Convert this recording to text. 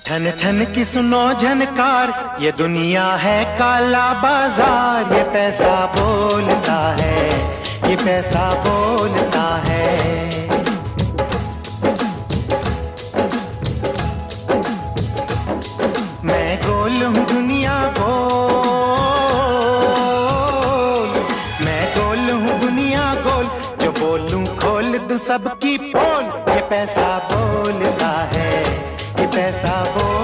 ठन ठन की सुनो झनकार, ये दुनिया है काला बाजार। ये पैसा बोलता है, ये पैसा बोलता है। मैं गोल हूँ दुनिया गोल, मैं गोल हूँ दुनिया गोल। जो बोलूं खोल दूं सबकी पोल। ये पैसा बोलता है, ये पैसा बोलता है।